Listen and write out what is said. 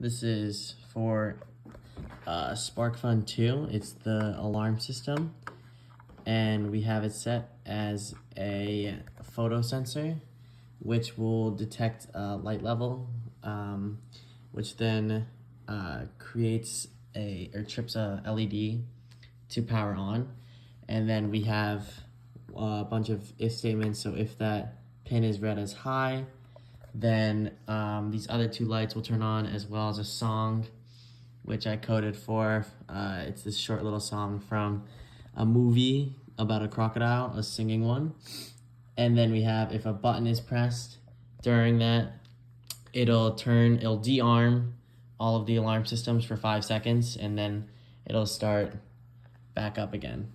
This is for SparkFun 2. It's the alarm system, and we have it set as a photo sensor, which will detect light level, which then creates or trips a LED to power on. And then we have a bunch of if statements. So if that pin is read as high, then these other two lights will turn on, as well as a song which I coded for. It's this short little song from a movie about a crocodile, a singing one. And then we have, if a button is pressed during that, it'll de-arm all of the alarm systems for 5 seconds, and then it'll start back up again.